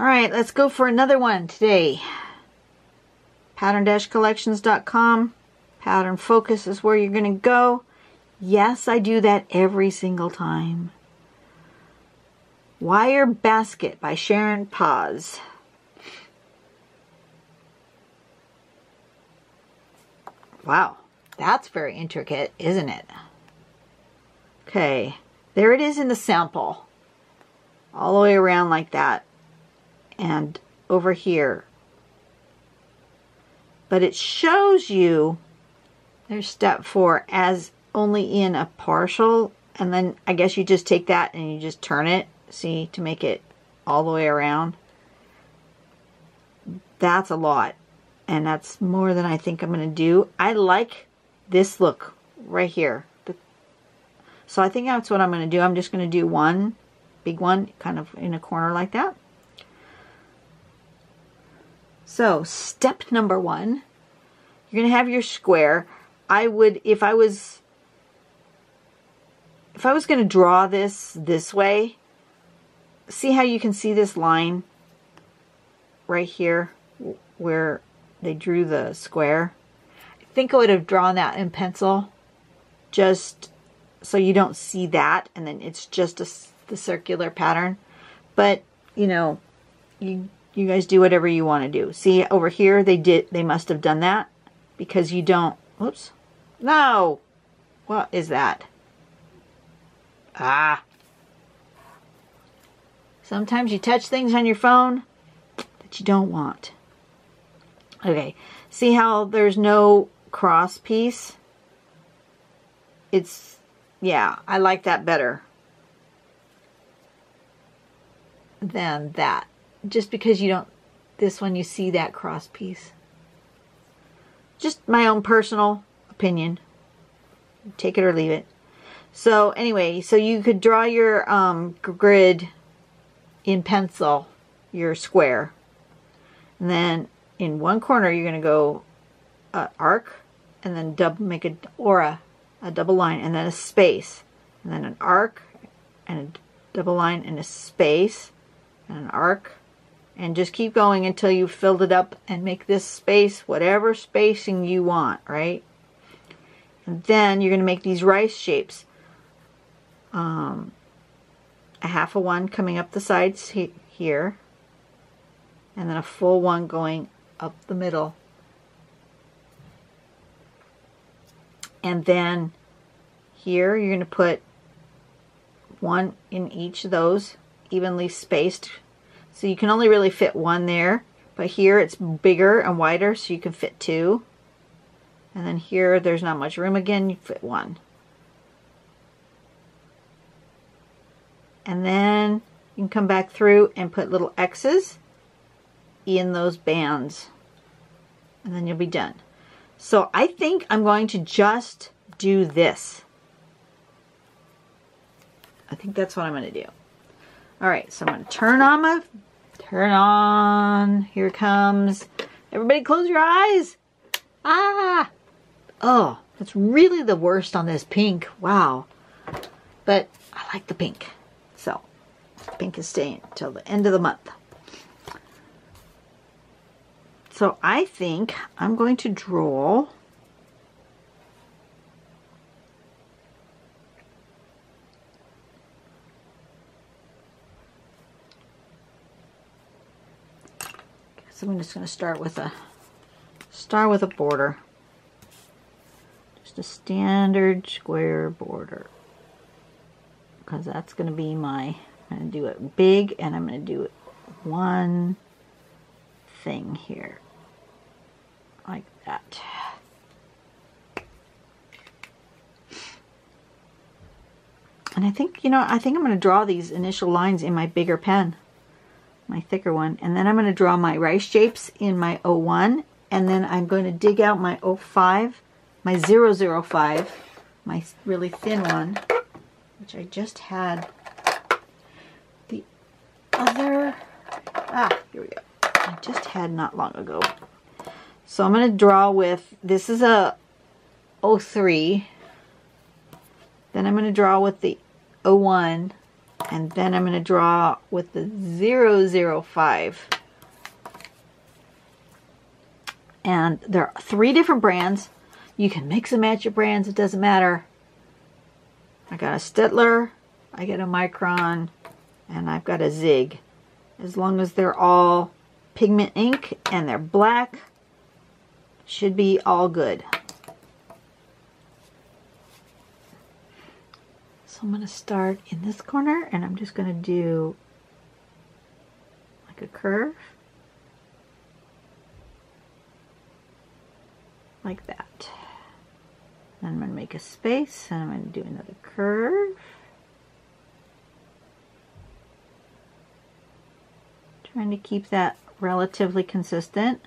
All right, let's go for another one today. Pattern-collections.com. Pattern focus is where you're going to go. Yes, I do that every single time. Wire Basket by Sharon Paz. Wow, that's very intricate, isn't it? Okay, there it is in the sample. All the way around like that. And over here. But it shows you, there's step 4, as only in a partial. And then I guess you just take that and you just turn it, see, to make it all the way around. That's a lot. And that's more than I think I'm going to do. I like this look right here. So I think that's what I'm going to do. I'm just going to do one big one kind of in a corner like that. So step number 1, you're going to have your square. I would, if I was going to draw this way, see how you can see this line right here where they drew the square? I think I would have drawn that in pencil just so you don't see that, and then it's just the circular pattern. But you know, you guys do whatever you want to do. See over here, they must have done that because you don't. Whoops, no, what is that? Ah, sometimes you touch things on your phone that you don't want. Okay, see how there's no cross piece? It's, yeah, I like that better than that. Just because you don't, this one you see that cross piece. Just my own personal opinion. Take it or leave it. So anyway, so you could draw your grid in pencil, your square. And then in one corner you're going to go arc, and then make a double line, and then a space, and then an arc, and a double line, and a space, and an arc, and just keep going until you've filled it up and make this space whatever spacing you want, right? And then you're going to make these rice shapes. A half a one coming up the sides here, and then a full one going up the middle. And then here you're going to put one in each of those, evenly spaced. So you can only really fit one there, but here it's bigger and wider, so you can fit 2. And then here there's not much room again, you fit 1. And then you can come back through and put little X's in those bands, and then you'll be done. So I think I'm going to just do this. I think that's what I'm going to do. All right, so I'm going to turn on, here it comes. Everybody close your eyes. Ah! Oh, that's really the worst on this pink. Wow. But I like the pink. So, pink is staying till the end of the month. So I think I'm going to draw so I'm just going to start with a border. Just a standard square border. Because that's going to be I'm going to do it big, and I'm going to do it one thing here. Like that. And I think, I think I'm going to draw these initial lines in my bigger pen, my thicker one. And then I'm going to draw my rice shapes in my 01. And then I'm going to dig out my 05, my 005, my really thin one, which I just had the other, here we go. I just had not long ago. So I'm going to draw with, this is a 03. Then I'm going to draw with the 01. And then I'm going to draw with the 005. And there are 3 different brands. You can mix and match your brands. It doesn't matter. I got a Staedtler, I got a Micron, and I've got a Zig. As long as they're all pigment ink and they're black, should be all good. So I'm going to start in this corner, and I'm just going to do like a curve. Like that. Then I'm going to make a space, and I'm going to do another curve. Trying to keep that relatively consistent.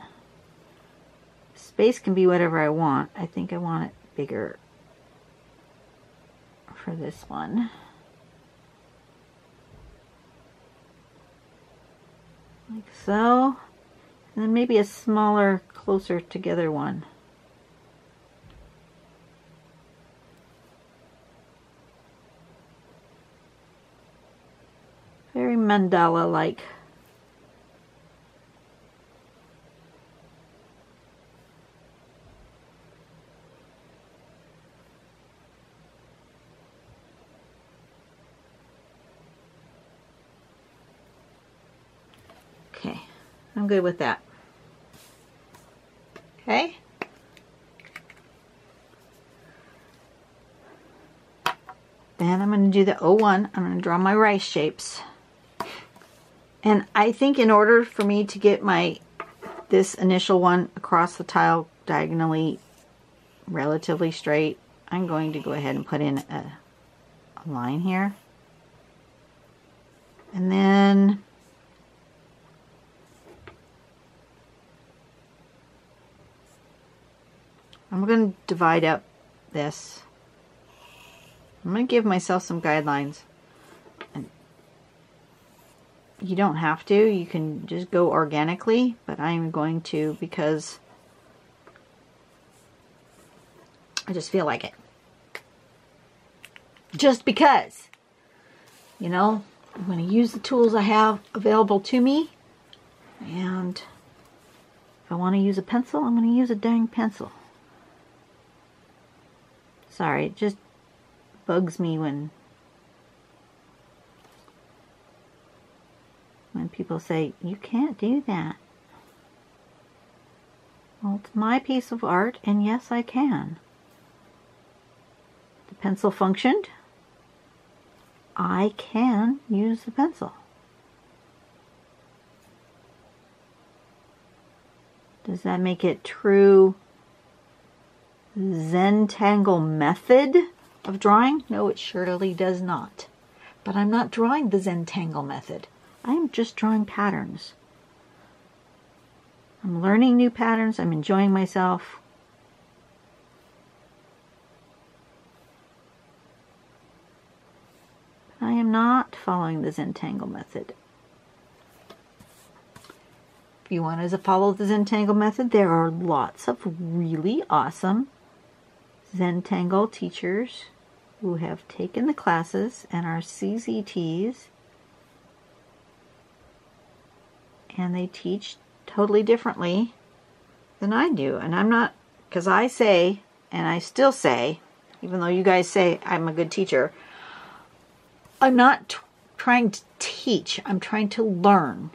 Space can be whatever I want. I think I want it bigger for this one. Like so. And then maybe a smaller, closer together one. Very mandala-like. Okay, I'm good with that. Okay. Then I'm going to do the 01. I'm going to draw my rice shapes. And I think in order for me to get this initial one across the tile diagonally relatively straight, I'm going to go ahead and put in a line here. And then I'm going to divide up this. I'm going to give myself some guidelines. And you don't have to. You can just go organically, but I'm going to because I just feel like it. Just because. You know, I'm going to use the tools I have available to me. And if I want to use a pencil, I'm going to use a dang pencil. Sorry, it just bugs me when people say, you can't do that. Well, it's my piece of art, and yes, I can. The pencil functioned. I can use the pencil. Does that make it true Zentangle method of drawing? No, it surely does not. But I'm not drawing the Zentangle method. I am just drawing patterns. I'm learning new patterns. I'm enjoying myself. I am not following the Zentangle method. If you want to follow the Zentangle method, there are lots of really awesome Zentangle teachers who have taken the classes and are CZTs, and they teach totally differently than I do. And I'm not, because I say, and I still say, even though you guys say I'm a good teacher, I'm not trying to teach, I'm trying to learn.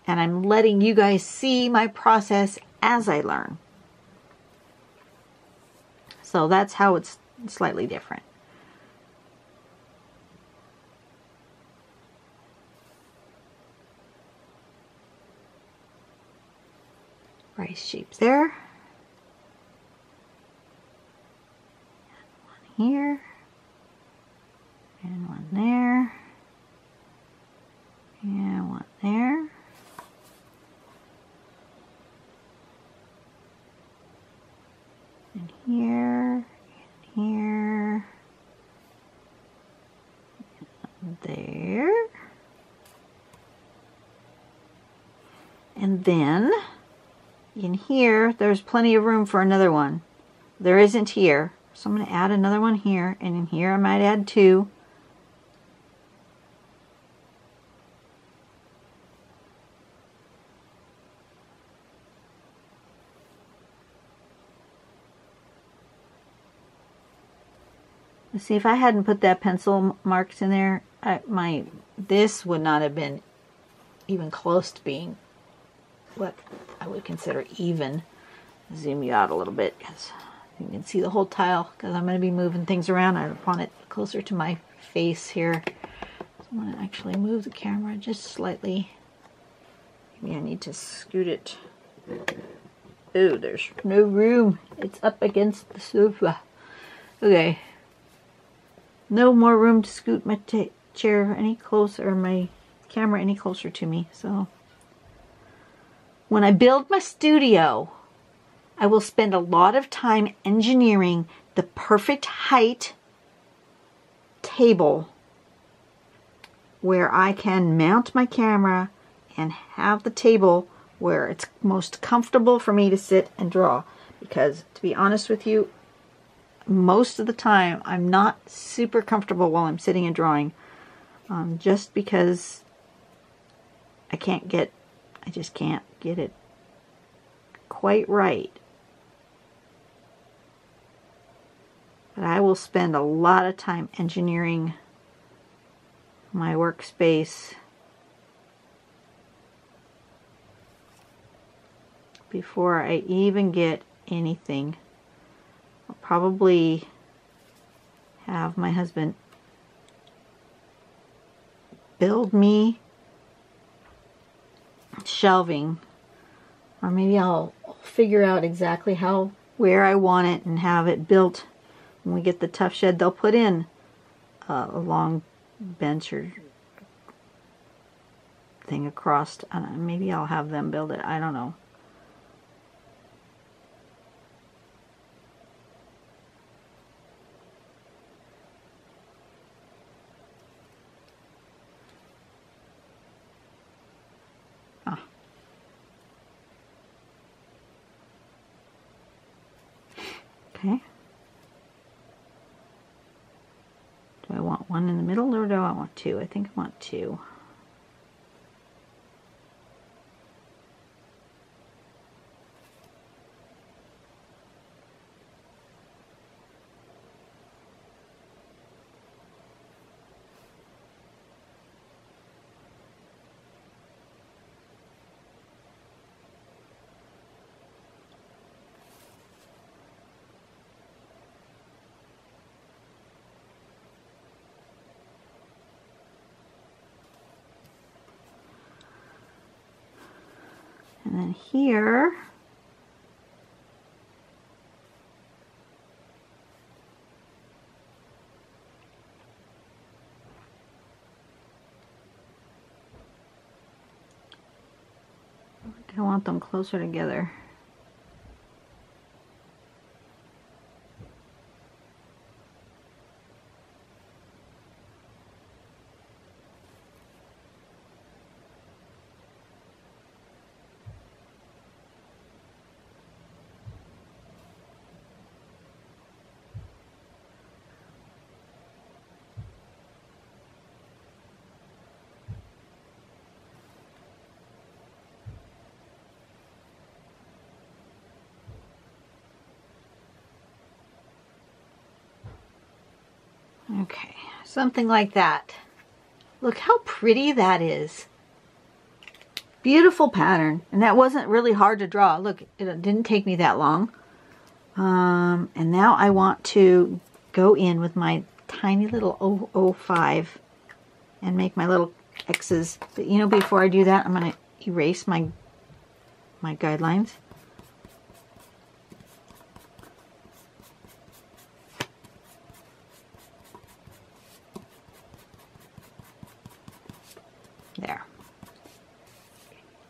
And I'm letting you guys see my process as I learn. So that's how it's slightly different. Rice shapes there. And one here. And one there. And one there. And here. And here. And there. And then in here, there's plenty of room for another one. There isn't here. So I'm going to add another one here. And in here I might add two. See, if I hadn't put that pencil marks in there, this would not have been even close to being what I would consider even. Zoom you out a little bit because you can see the whole tile, because I'm going to be moving things around. I want it closer to my face here. So I'm going to actually move the camera just slightly. Maybe I need to scoot it. Oh, there's no room. It's up against the sofa. Okay. No more room to scoot my chair any closer, or my camera any closer to me. So when I build my studio, I will spend a lot of time engineering the perfect height table where I can mount my camera and have the table where it's most comfortable for me to sit and draw. Because to be honest with you, most of the time I'm not super comfortable while I'm sitting and drawing, just because I just can't get it quite right. But I will spend a lot of time engineering my workspace before I even get anything. I'll probably have my husband build me shelving, or maybe I'll figure out exactly where I want it and have it built. When we get the tough shed, they'll put in a long bench or thing across. Maybe I'll have them build it. I don't know. Okay. Do I want one in the middle, or do I want two? I think I want two. And then here, I want them closer together. Okay, something like that. Look how pretty that is. Beautiful pattern. And that wasn't really hard to draw. Look, it didn't take me that long. And now I want to go in with my tiny little 005 and make my little X's. But you know, before I do that, I'm going to erase my guidelines. There.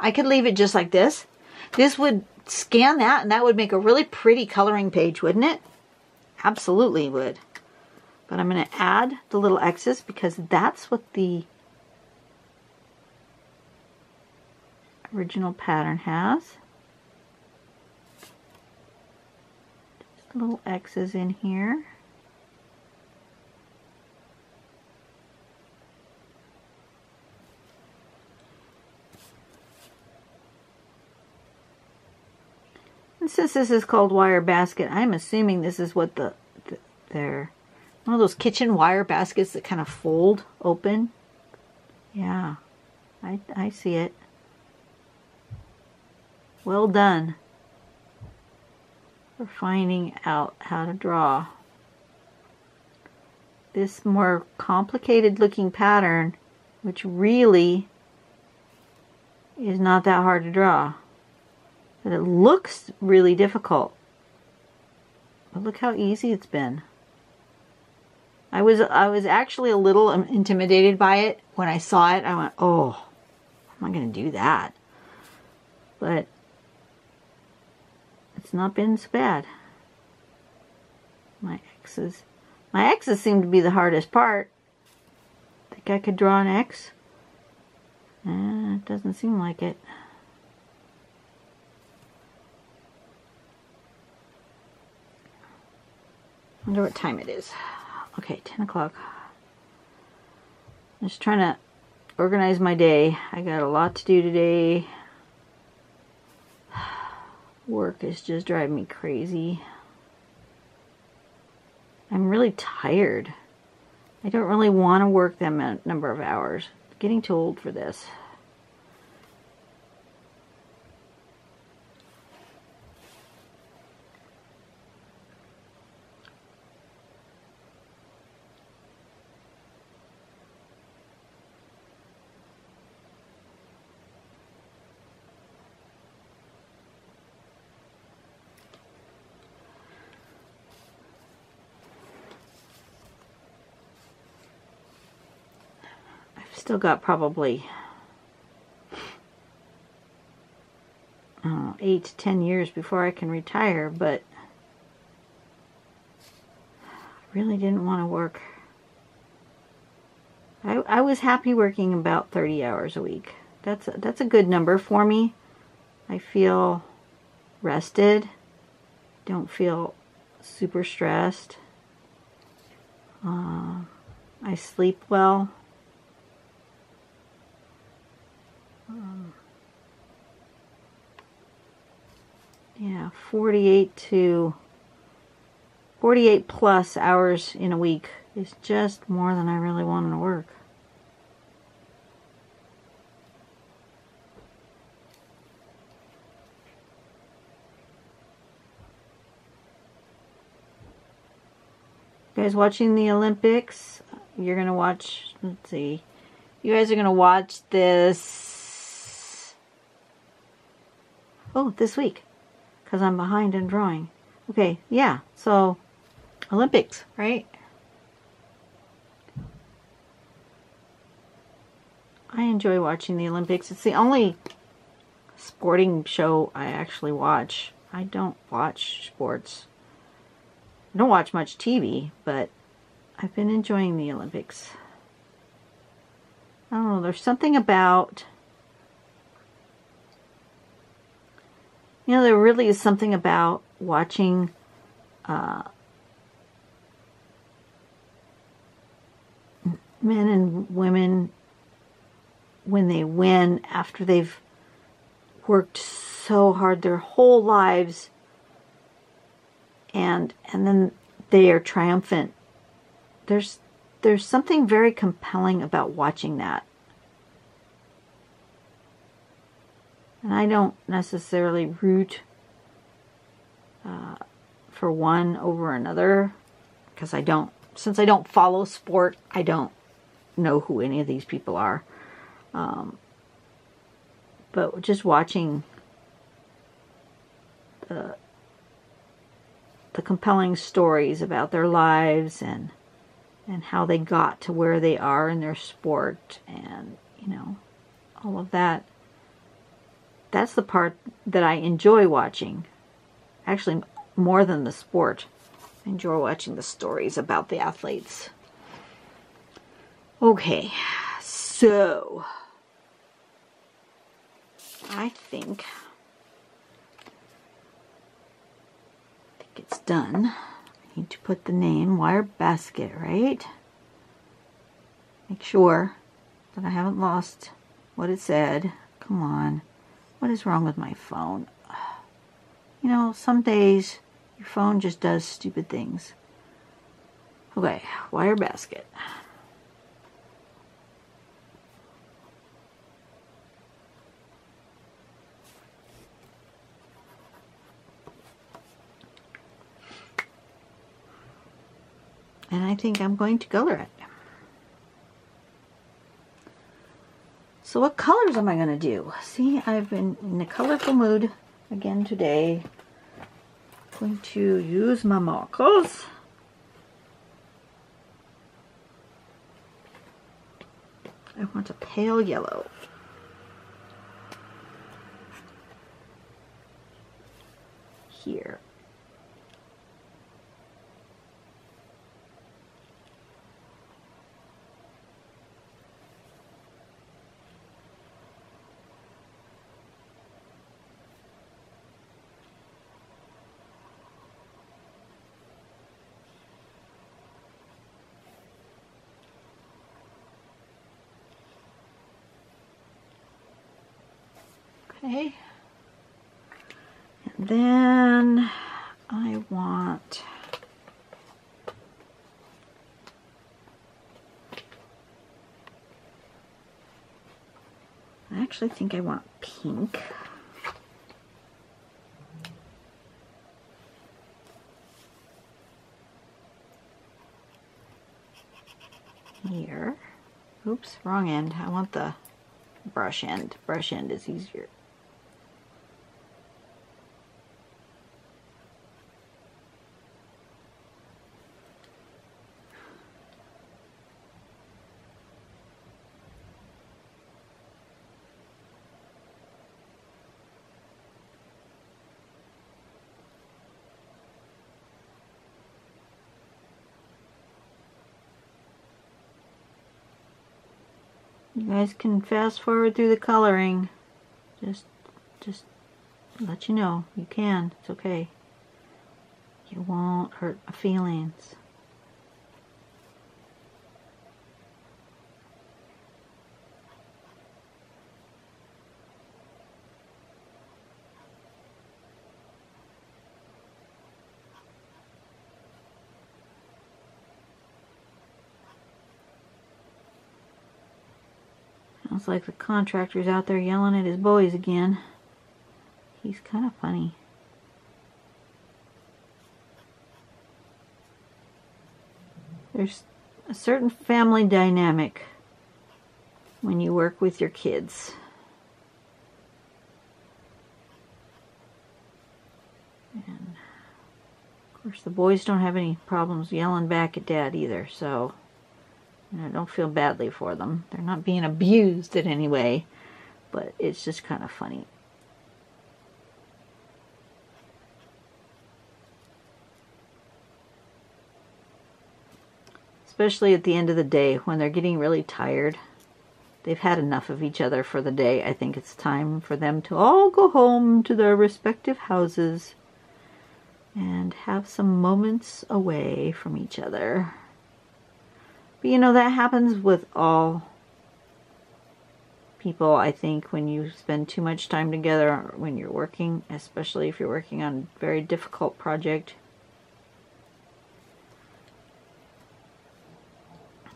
I could leave it just like this. This would scan that, and that would make a really pretty coloring page, wouldn't it? Absolutely would. But I'm going to add the little X's because that's what the original pattern has. Just little X's in here. And since this is called wire basket, I'm assuming this is what their One of those kitchen wire baskets that kind of fold open. Yeah, I see it. Well done for finding out how to draw this more complicated looking pattern, which really is not that hard to draw. But it looks really difficult. But look how easy it's been. I was actually a little intimidated by it when I saw it. I went, oh, I'm not going to do that. But it's not been so bad. My X's seem to be the hardest part. Think I could draw an X? It doesn't seem like it. Wonder what time it is. Okay, 10 o'clock. I'm just trying to organize my day. I got a lot to do today. Work is just driving me crazy. I'm really tired. I don't really want to work that number of hours. I'm getting too old for this. Still got probably 8 to 10 years before I can retire, but I really didn't want to work. I was happy working about 30 hours a week. That's a good number for me. I feel rested. Don't feel super stressed. I sleep well. Yeah, 48 plus hours in a week is just more than I really wanted to work. You guys watching the Olympics? You're gonna watch, let's see. You guys are gonna watch this, oh, this week. Because I'm behind in drawing. Okay, yeah, so Olympics, right? I enjoy watching the Olympics. It's the only sporting show I actually watch. I don't watch sports. I don't watch much TV, but I've been enjoying the Olympics. I don't know, there's something about... You know, there really is something about watching men and women when they win after they've worked so hard their whole lives, and then they are triumphant. There's something very compelling about watching that. And I don't necessarily root for one over another, because since I don't follow sport, I don't know who any of these people are. But just watching the compelling stories about their lives and how they got to where they are in their sport, and, you know, all of that. That's the part that I enjoy watching. Actually, more than the sport. I enjoy watching the stories about the athletes. Okay, so I think it's done. I need to put the name wire basket, right? Make sure that I haven't lost what it said. Come on. What is wrong with my phone? You know, some days your phone just does stupid things. Okay, wire basket. And I think I'm going to color it. So what colors am I going to do? See, I've been in a colorful mood again today. I'm going to use my markers. I want a pale yellow. Here. Okay, and then I want I actually think I want pink. Here. Oops, wrong end. I want the brush end. Brush end is easier. You guys can fast forward through the coloring. Just let you know. You can. It's okay. You won't hurt my feelings. Sounds like the contractor's out there yelling at his boys again. He's kind of funny. There's a certain family dynamic when you work with your kids. And of course the boys don't have any problems yelling back at Dad either, so I don't feel badly for them. They're not being abused in any way, but it's just kind of funny. Especially at the end of the day when they're getting really tired. They've had enough of each other for the day. I think it's time for them to all go home to their respective houses and have some moments away from each other. But you know, that happens with all people, I think, when you spend too much time together, when you're working, especially if you're working on a very difficult project.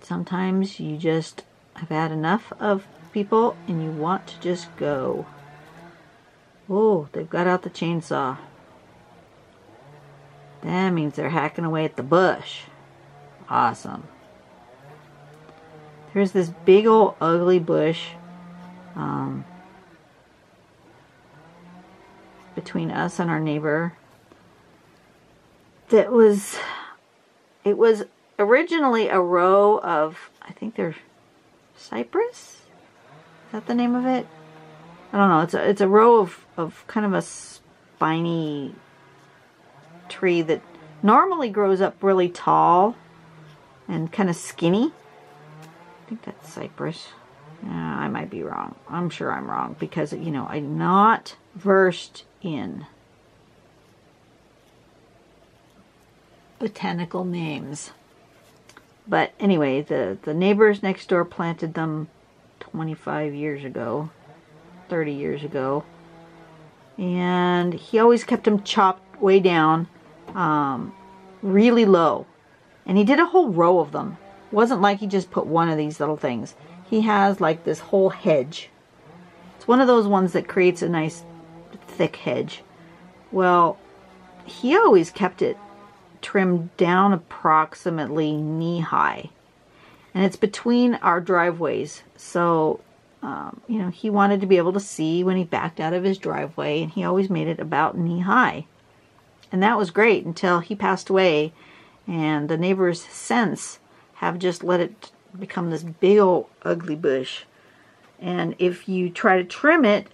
Sometimes you just have had enough of people and you want to just go. Oh, they've got out the chainsaw. That means they're hacking away at the bush. Awesome. There's this big old ugly bush between us and our neighbor that was, it was originally a row of, I think they're cypress? Is that the name of it? I don't know. It's a row of kind of a spiny tree that normally grows up really tall and kind of skinny. I think that's cypress. I might be wrong. I'm sure I'm wrong because, you know, I'm not versed in botanical names. But anyway, the neighbors next door planted them 25 years ago, 30 years ago. And he always kept them chopped way down, really low. And he did a whole row of them. It wasn't like he just put one of these little things. He has like this whole hedge. It's one of those ones that creates a nice thick hedge. Well, he always kept it trimmed down approximately knee-high. And it's between our driveways. So, you know, he wanted to be able to see when he backed out of his driveway, and he always made it about knee-high. And that was great until he passed away, and the neighbors since have just let it become this big old ugly bush. And if you try to trim it,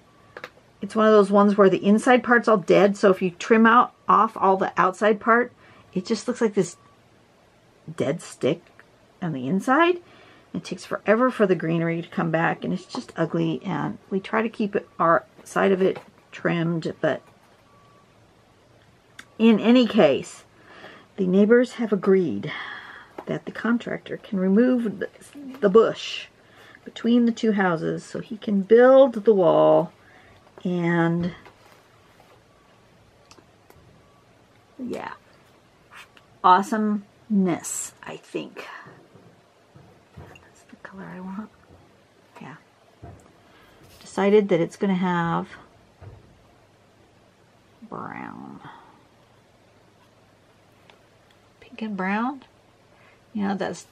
it's one of those ones where the inside part's all dead, so if you trim off all the outside part, it just looks like this dead stick on the inside. It takes forever for the greenery to come back, and it's just ugly, and we try to keep our side of it trimmed, but in any case, the neighbors have agreed that the contractor can remove the bush between the two houses so he can build the wall. And yeah, awesomeness, I think. That's the color I want. Yeah. Decided that it's going to have brown. Pink and brown. You know, that's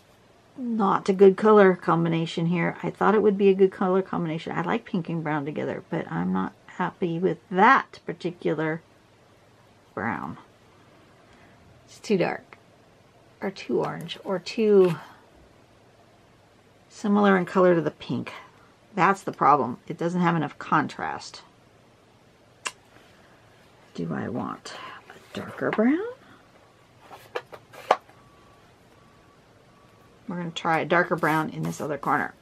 not a good color combination here. I thought it would be a good color combination. I like pink and brown together, but I'm not happy with that particular brown. It's too dark, or too orange, or too similar in color to the pink. That's the problem. It doesn't have enough contrast. Do I want a darker brown? We're going to try a darker brown in this other corner.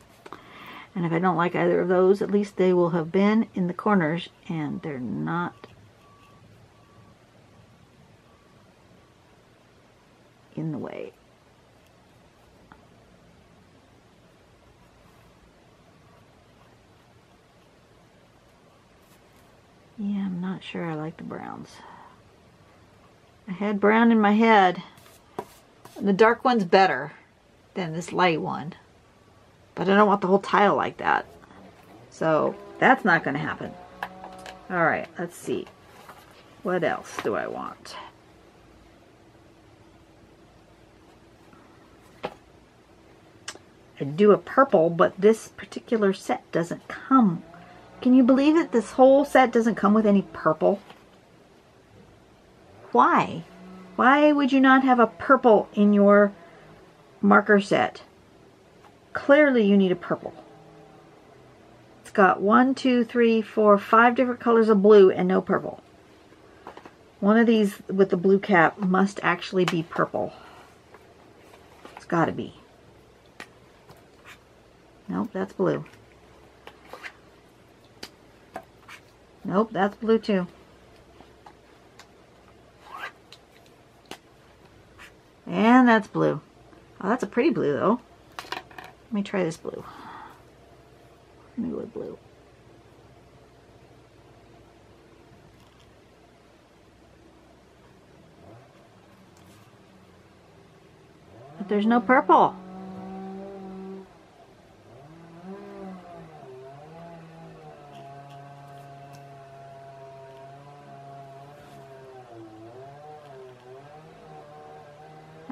And if I don't like either of those, at least they will have been in the corners and they're not in the way. Yeah, I'm not sure I like the browns. I had brown in my head. The dark one's better than this light one, but I don't want the whole tile like that, so that's not going to happen. All right, let's see, what else do I want? I'd do a purple, but this particular set doesn't come. Can you believe it? This whole set doesn't come with any purple. Why would you not have a purple in your marker set? Clearly you need a purple. It's got 1, 2, 3, 4, 5 different colors of blue and no purple. One of these with the blue cap must actually be purple. It's got to be. Nope, that's blue. Nope, that's blue too. And that's blue. Oh, that's a pretty blue though. Let me try this blue. Let me go with blue. But there's no purple.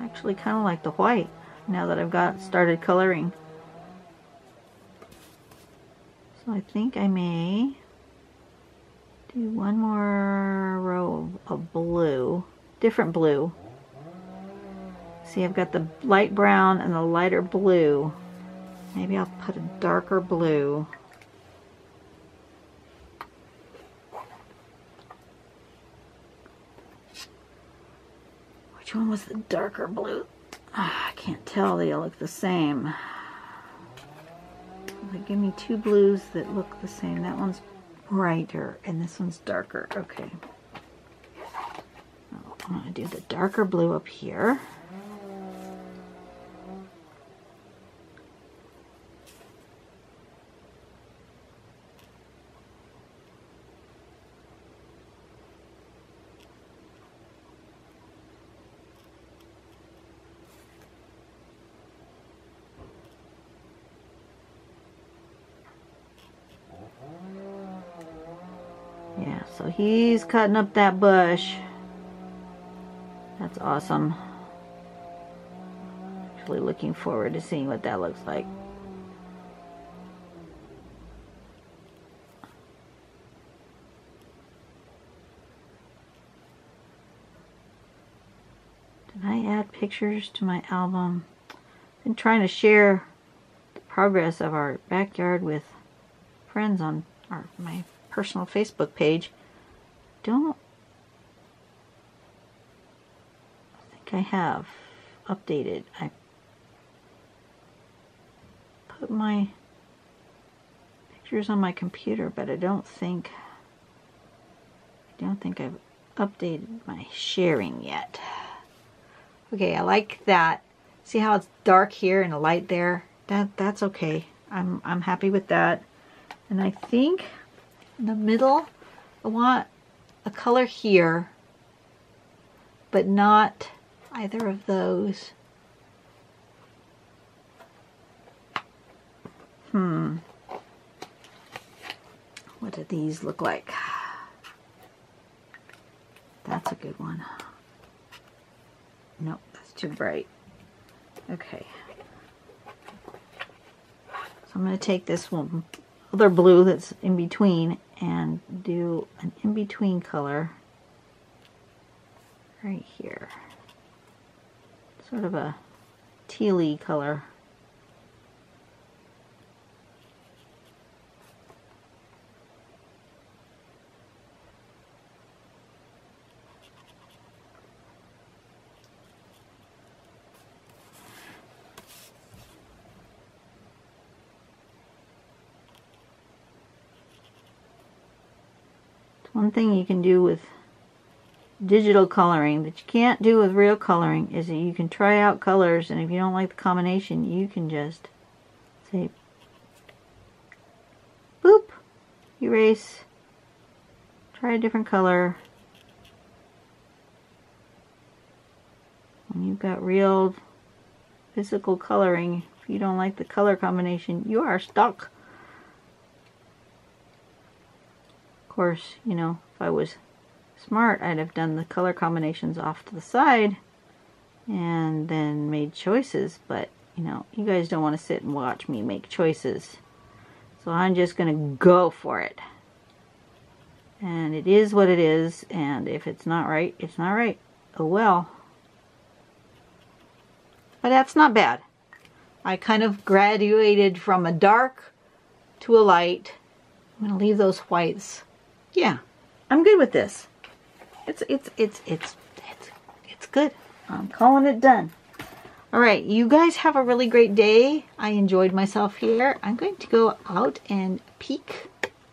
Actually kind of like the white now that I've got started coloring. So I think I may do one more row of blue, different blue. See, I've got the light brown and the lighter blue. Maybe I'll put a darker blue. Which one was the darker blue? I can't tell, they all look the same. They give me two blues that look the same. That one's brighter and this one's darker. Okay. I'm going to do the darker blue up here. Yeah, so he's cutting up that bush. That's awesome. Actually looking forward to seeing what that looks like. Did I add pictures to my album? I've been trying to share the progress of our backyard with friends on my personal Facebook page. I think I have updated. I put my pictures on my computer, but I don't think I've updated my sharing yet. Okay, I like that. See how it's dark here and a light there? That's okay. I'm happy with that. And I think in the middle, I want a color here, but not either of those. What do these look like? That's a good one. Nope, that's too bright. Okay. So I'm going to take this one, other blue that's in between, and do an in-between color right here. Sort of a tealy color. One thing you can do with digital coloring that you can't do with real coloring is that you can try out colors, and if you don't like the combination, you can just say boop, erase, try a different color. When you've got real physical coloring, if you don't like the color combination, you are stuck. Of course, you know, if I was smart, I'd have done the color combinations off to the side and then made choices, but you know, you guys don't want to sit and watch me make choices, so I'm just gonna go for it. And it is what it is, and if it's not right, it's not right. Oh well. But that's not bad. I kind of graduated from a dark to a light. I'm gonna leave those whites. Yeah, I'm good with this. It's good. I'm calling it done. All right, you guys have a really great day. I enjoyed myself here. I'm going to go out and peek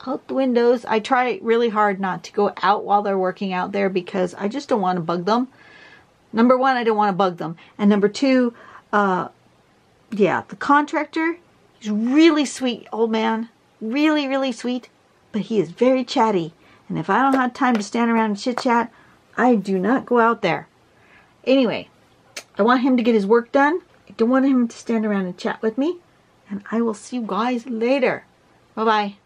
out the windows. I try really hard not to go out while they're working out there because I just don't want to bug them. Number one, I don't want to bug them. And number two, yeah, the contractor is really sweet, old man. Really, really sweet. But he is very chatty. And if I don't have time to stand around and chit chat, I do not go out there. Anyway, I want him to get his work done. I don't want him to stand around and chat with me. And I will see you guys later. Bye-bye.